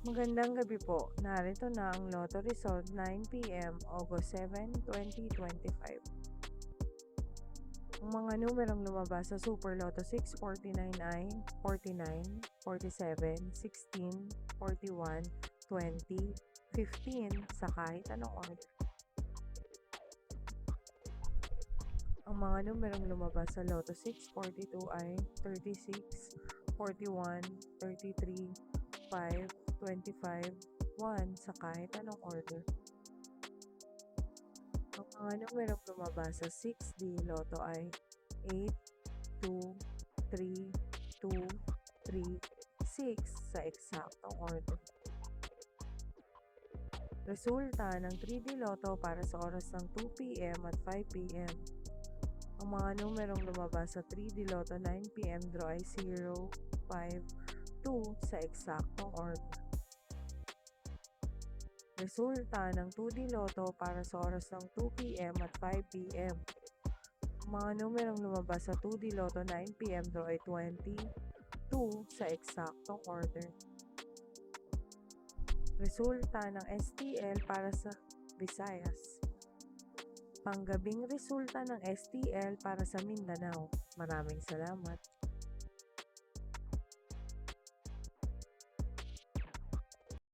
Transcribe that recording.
Magandang gabi po. Narito na ang Lotto result 9 p.m. August 7, 2025. Ang mga numerong lumabas sa Super Lotto 649 ay 49, 47, 16, 41, 20, 15 sa kahit anong order. Ang mga numerong lumabas sa Lotto 642 ay 36, 41, 33, 5, 25, 1 sa kahit anong order. Ang mga numerong lumabas sa 6D Lotto ay 8, 2, 3, 2, 3, 6 sa eksaktong order. Resulta ng 3D Lotto para sa oras ng 2 p.m. at 5 p.m. Ang mga numerong lumabas sa 3D Lotto 9 p.m. draw ay 0, 5, 2 sa eksaktong order. Resulta ng 2D Lotto para sa oras ng 2 p.m. at 5 p.m. Ang mga numerong lumabas sa 2D Lotto 9 p.m. draw ay 20, 2 sa eksaktong order. Resulta ng STL para sa Visayas. Panggabing resulta ng STL para sa Mindanao. Maraming salamat.